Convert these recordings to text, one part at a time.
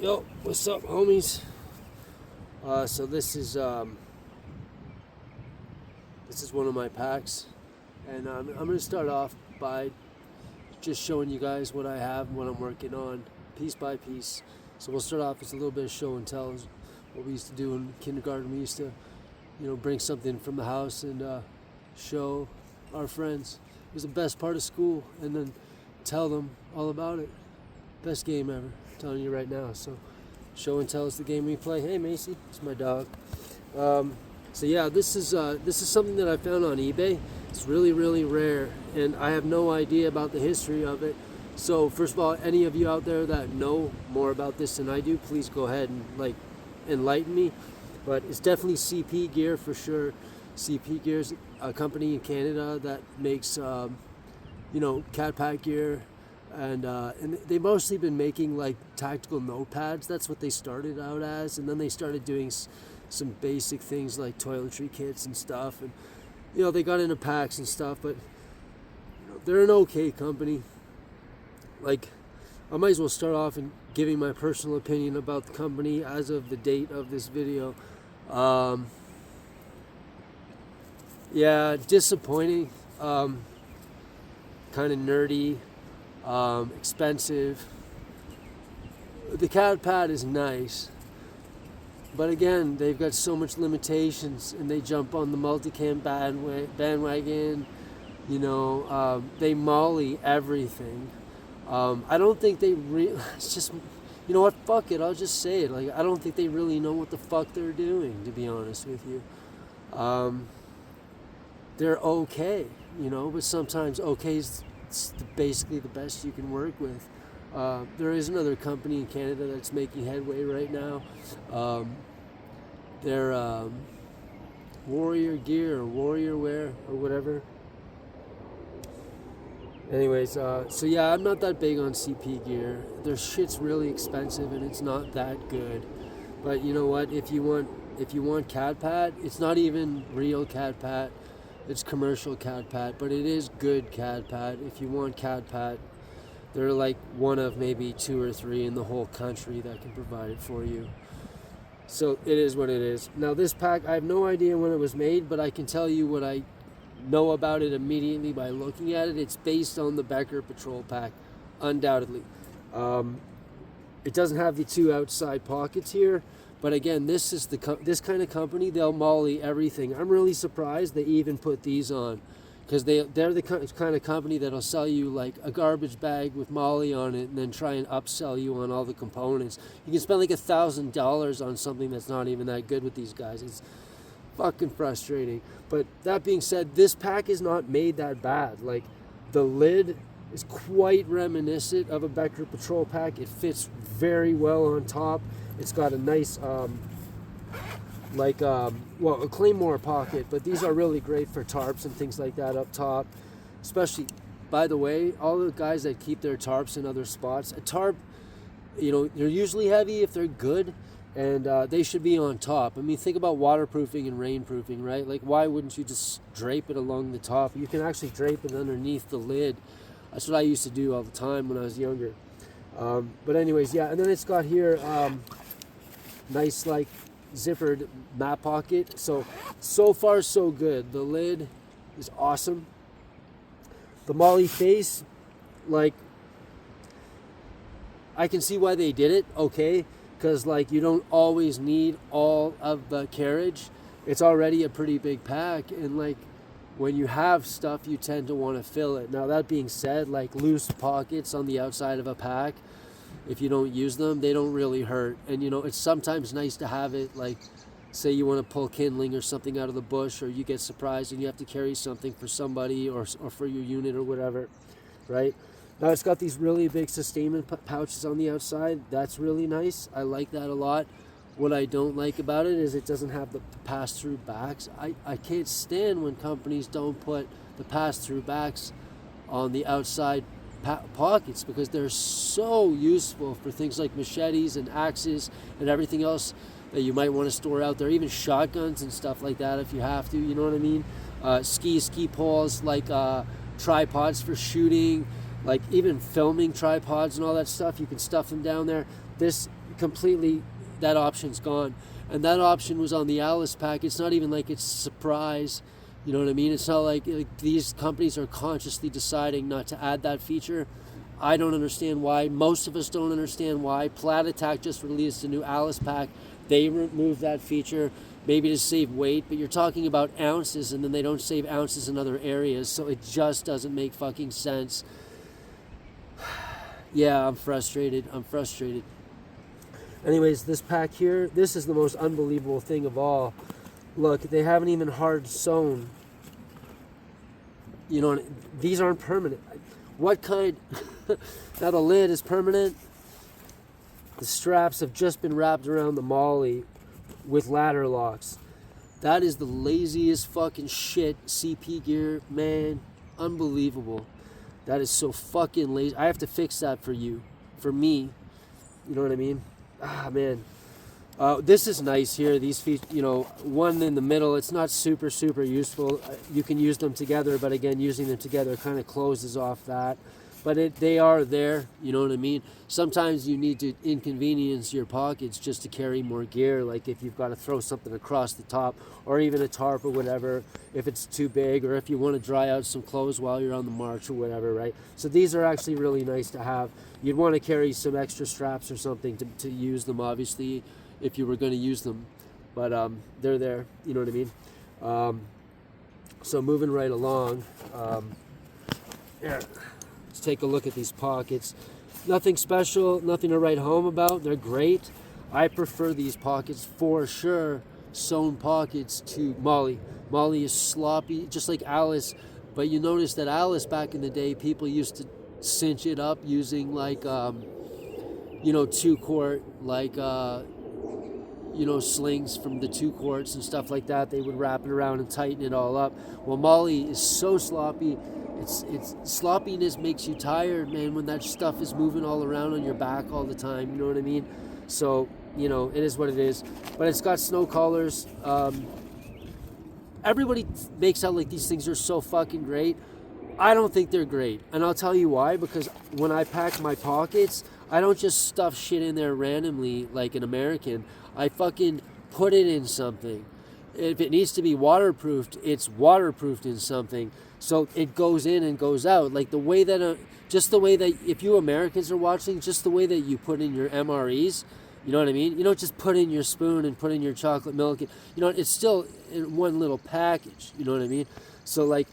Yo, what's up, homies? So this is one of my packs, and I'm gonna start off by just showing you guys what I have and what I'm working on, piece by piece. So we'll start off with a little bit of show and tell, what we used to do in kindergarten. We used to, bring something from the house and show our friends. It was the best part of school, and then tell them all about it. Best game ever, I'm telling you right now. So show and tell is the game we play. Hey Macy, it's my dog. So yeah, this is something that I found on eBay. It's really, really rare, and I have no idea about the history of it. So first of all, any of you out there that know more about this than I do, please go ahead and enlighten me. But it's definitely CP gear for sure. CP Gear's a company in Canada that makes CADPAT gear, and they've mostly been making like tactical notepads. That's what they started out as, and then they started doing some basic things like toiletry kits and stuff, and they got into packs and stuff. But they're an okay company. Like, I might as well start off in giving my personal opinion about the company as of the date of this video. Yeah, disappointing, kind of nerdy, expensive. The CADPAT is nice, but again, they've got so much limitations, and they jump on the multicam bandwagon. They molly everything. I don't think they it's just, what, fuck it, I'll just say it. Like, I don't think they really know what the fuck they're doing, to be honest with you. They're okay, but sometimes okay is basically the best you can work with. There is another company in Canada that's making headway right now. They're Warrior Gear or Warrior Wear or whatever. Anyways, so yeah, I'm not that big on CP gear. Their shit's really expensive and it's not that good. But you know what? If you want CADPAT, it's not even real CADPAT. It's commercial CADPAT, but it is good CADPAT. If you want CADPAT, they're like one of maybe 2 or 3 in the whole country that can provide it for you. So it is what it is. Now this pack, I have no idea when it was made, but I can tell you what I know about it immediately by looking at it. It's based on the Becker Patrol Pack, undoubtedly. It doesn't have the 2 outside pockets here, but again, this is this kind of company. They'll molly everything. I'm really surprised they even put these on, because they're the kind of company that'll sell you like a garbage bag with molly on it and then try and upsell you on all the components. You can spend like $1,000 on something that's not even that good with these guys. It's fucking frustrating. But that being said, this pack is not made that bad. Like, the lid is quite reminiscent of a Becker Patrol Pack. It fits very well on top. It's got a nice a Claymore pocket, but these are really great for tarps and things like that up top. Especially, by the way, all the guys that keep their tarps in other spots, a tarp, they're usually heavy if they're good, and they should be on top. I mean, think about waterproofing and rainproofing, right? Like, why wouldn't you just drape it along the top? You can actually drape it underneath the lid. That's what I used to do all the time when I was younger. But anyways, yeah, and then it's got here nice like zippered map pocket. So far so good. The lid is awesome. The molly face, like, I can see why they did it, okay, because like you don't always need all of the carriage. It's already a pretty big pack, and like when you have stuff, you tend to want to fill it. Now that being said, like loose pockets on the outside of a pack, if you don't use them, they don't really hurt. And it's sometimes nice to have it, like, say you want to pull kindling or something out of the bush, or you get surprised and you have to carry something for somebody or for your unit or whatever, right? Now it's got these really big sustainment pouches on the outside. That's really nice. I like that a lot. What I don't like about it is it doesn't have the pass-through backs. I can't stand when companies don't put the pass-through backs on the outside pockets, because they're so useful for things like machetes and axes and everything else that you might want to store out there, even shotguns and stuff like that if you have to, you know what I mean? Ski poles, like tripods for shooting, like even filming tripods and all that stuff, you can stuff them down there. This completely, that option's gone. And that option was on the Alice pack. It's not even like it's a surprise. You know what I mean? It's not like these companies are consciously deciding not to add that feature. I don't understand why. Most of us don't understand why. Plat Attack just released a new Alice pack. They removed that feature, maybe to save weight, but you're talking about ounces, and then they don't save ounces in other areas, so it just doesn't make fucking sense. Yeah, I'm frustrated. Anyways, this pack here, this is the most unbelievable thing of all. Look, they haven't even hard sewn. You know, these aren't permanent. What kind? Now the lid is permanent. The straps have just been wrapped around the molly with ladder locks. That is the laziest fucking shit CP gear, man. Unbelievable. That is so fucking lazy. I have to fix that for you. For me. You know what I mean? Ah, man. This is nice here. These feet, you know, one in the middle, it's not super useful. You can use them together, but again, using them together kind of closes off that. But they are there, you know what I mean? Sometimes you need to inconvenience your pockets just to carry more gear, like if you've got to throw something across the top, or even a tarp or whatever, if it's too big, or if you want to dry out some clothes while you're on the march or whatever, right? So these are actually really nice to have. You'd want to carry some extra straps or something to use them, obviously, if you were going to use them. But they're there, you know what I mean? So moving right along, here. Let's take a look at these pockets. Nothing special, nothing to write home about. They're great. I prefer these pockets for sure. Sewn pockets to Molly. Molly is sloppy, just like Alice. But you notice that Alice back in the day, people used to cinch it up using like, you know, 2-quart, like, you know, slings from the 2 quarts and stuff like that. They would wrap it around and tighten it all up. Well, Molly is so sloppy. It's sloppiness makes you tired, man, when that stuff is moving all around on your back all the time, you know what I mean? So, you know, it is what it is. But it's got snow collars. Everybody makes out like these things are so fucking great. I don't think they're great. And I'll tell you why, because when I pack my pockets, I don't just stuff shit in there randomly like an American. I fucking put it in something. If it needs to be waterproofed, it's waterproofed in something. So it goes in and goes out. Like the way that, just the way that, if you Americans are watching, just the way that you put in your MREs, you know what I mean? You don't just put in your spoon and put in your chocolate milk. You know, it's still in one little package, you know what I mean? So like,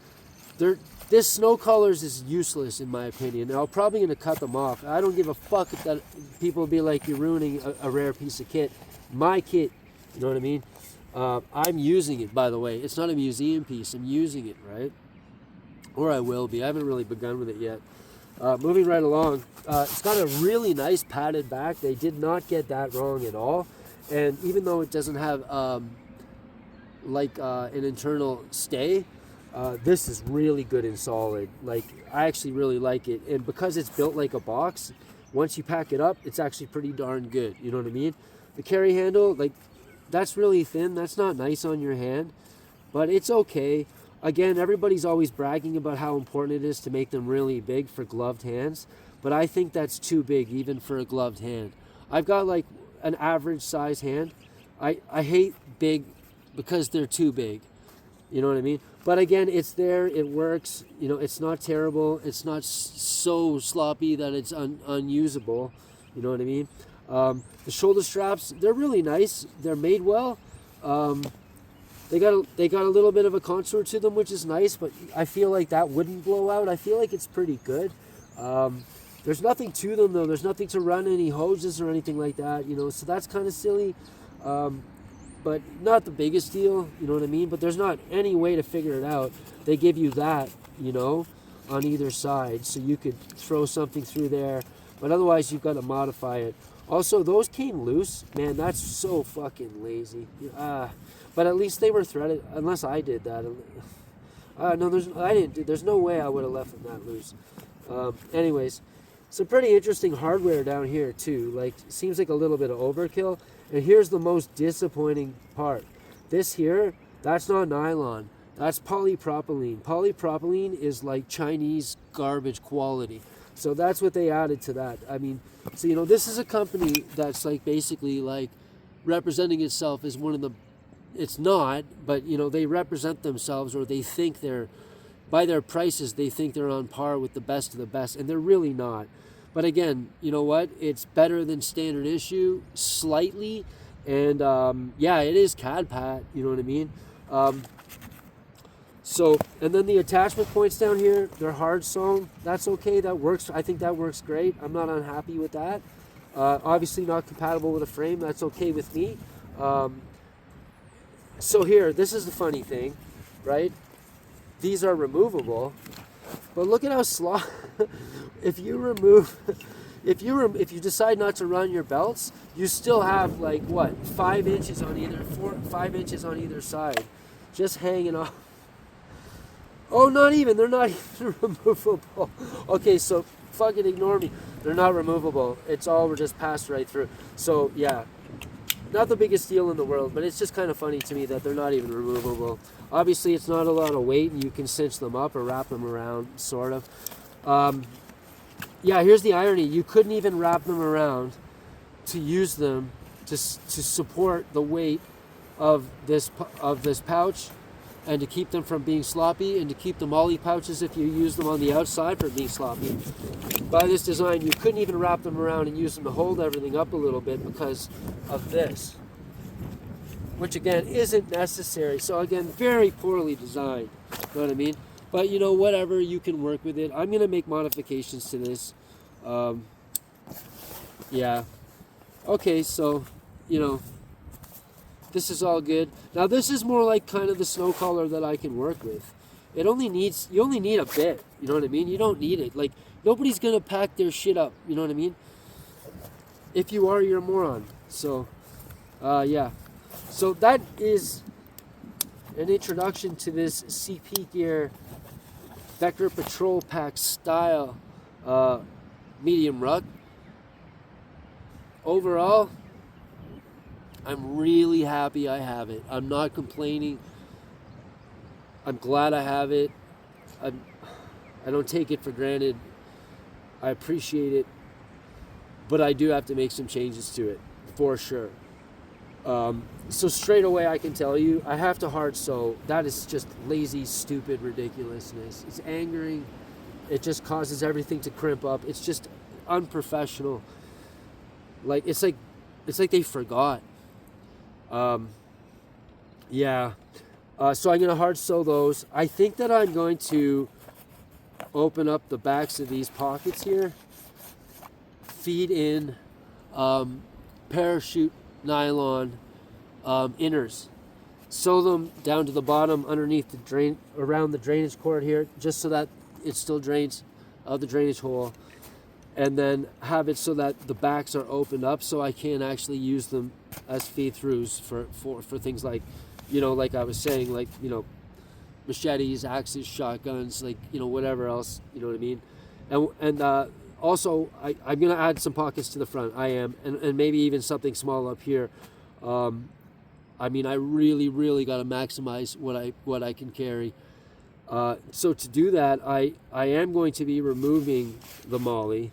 this snow collars is useless in my opinion. And I'm probably going to cut them off. I don't give a fuck if that people will be like, you're ruining a rare piece of kit. My kit, you know what I mean? I'm using it, by the way. It's not a museum piece. I'm using it, right? Or I will be. I haven't really begun with it yet. Moving right along. It's got a really nice padded back. They did not get that wrong at all. And even though it doesn't have an internal stay, this is really good and solid. Like, I actually really like it. And because it's built like a box, once you pack it up, it's actually pretty darn good. You know what I mean? The carry handle, like, that's really thin. That's not nice on your hand, but it's okay. Again, everybody's always bragging about how important it is to make them really big for gloved hands, but I think that's too big even for a gloved hand. I've got like an average size hand. I hate big because they're too big. You know what I mean? But again, it's there, it works. You know, it's not terrible. It's not so sloppy that it's unusable. You know what I mean? The shoulder straps, they're really nice. They're made well. They got a little bit of a contour to them, which is nice, but I feel like that wouldn't blow out. I feel like it's pretty good. There's nothing to them, though. There's nothing to run any hoses or anything like that, you know, so that's kind of silly. But not the biggest deal, you know what I mean? But there's not any way to figure it out. They give you that, you know, on either side, so you could throw something through there, but otherwise you've got to modify it. Also, those came loose. Man, that's so fucking lazy. But at least they were threaded, unless I did that. No, I didn't. There's no way I would have left them that loose. Anyways, some pretty interesting hardware down here too. Like, seems like a little bit of overkill. And here's the most disappointing part. This here, that's not nylon. That's polypropylene. Polypropylene is like Chinese garbage quality. So that's what they added to that. I mean, so, you know, this is a company that's like basically like representing itself as one of the, it's not, but, you know, they represent themselves, or they think they're, by their prices, they think they're on par with the best of the best, and they're really not. But again, you know what? It's better than standard issue slightly, and yeah, it is CADPAT. You know what I mean? So, and then the attachment points down here, they're hard sewn. That's okay. That works. I think that works great. I'm not unhappy with that. Obviously not compatible with a frame. That's okay with me. So here, this is the funny thing, right? These are removable, but look at how if you decide not to run your belts, you still have like what, 5 inches on either 5 inches on either side, just hanging off. Oh, not even. They're not even removable. Okay, so fucking ignore me. They're not removable. It's all just passed right through. So yeah, not the biggest deal in the world, but it's just kind of funny to me that they're not even removable. Obviously, it's not a lot of weight, and you can cinch them up or wrap them around, sort of. Yeah, here's the irony. You couldn't even wrap them around to use them to support the weight of this pouch, and to keep them from being sloppy, and to keep the molly pouches, if you use them on the outside, from being sloppy. By this design, you couldn't even wrap them around and use them to hold everything up a little bit because of this, which again isn't necessary. So again, very poorly designed. You know what I mean? But you know, whatever, you can work with it. I'm gonna make modifications to this. Yeah. Okay, so you know, this is all good. Now this is more like kind of the snow collar that I can work with. You only need a bit. You know what I mean? You don't need it. Like, nobody's gonna pack their shit up. You know what I mean? If you are, you're a moron. So, yeah. So that is an introduction to this CP Gear Becker Patrol Pack style medium rug. Overall, I'm really happy I have it. I'm not complaining. I'm glad I have it. I don't take it for granted. I appreciate it. But I do have to make some changes to it, for sure. So straight away I can tell you, I have to hard sew. That is just lazy, stupid ridiculousness. It's angering. It just causes everything to crimp up. It's just unprofessional. It's like they forgot. Yeah. So I'm going to hard sew those. I think that I'm going to open up the backs of these pockets here, feed in parachute nylon inners, sew them down to the bottom underneath the drain, around the drainage cord here, just so that it still drains out the drainage hole, and then have it so that the backs are opened up so I can actually use them as feed-throughs for things like, you know, like I was saying, like, you know, machetes, axes, shotguns, like, you know, whatever else, you know what I mean? And also, I'm going to add some pockets to the front. I am, and maybe even something small up here. I mean, I really got to maximize what I can carry. So to do that, I am going to be removing the molly.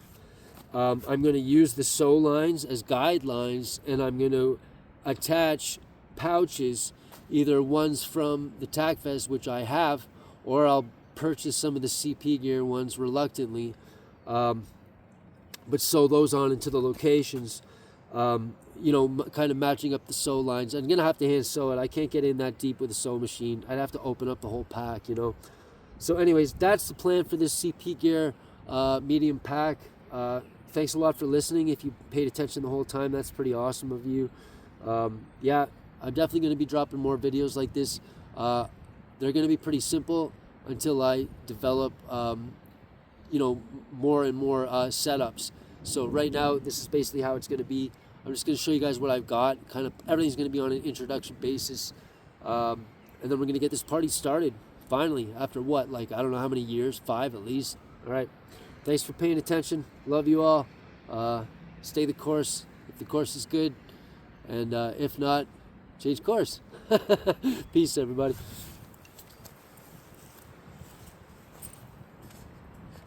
I'm going to use the sew lines as guidelines, and I'm going to attach pouches, either ones from the Tac Fest, which I have, or I'll purchase some of the CP Gear ones reluctantly, but sew those on into the locations, you know, kind of matching up the sew lines. I'm going to have to hand sew it. I can't get in that deep with a sew machine. I'd have to open up the whole pack, you know. So anyways, that's the plan for this CP Gear medium pack. Thanks a lot for listening. If you paid attention the whole time, that's pretty awesome of you. Yeah, I'm definitely going to be dropping more videos like this. They're going to be pretty simple until I develop, you know, more and more setups. So right now, this is basically how it's going to be. I'm just going to show you guys what I've got. Kind of everything's going to be on an introduction basis. And then we're going to get this party started, finally, after what, like, I don't know how many years, 5 at least. All right. Thanks for paying attention. Love you all. Stay the course if the course is good. And if not, change course. Peace, everybody.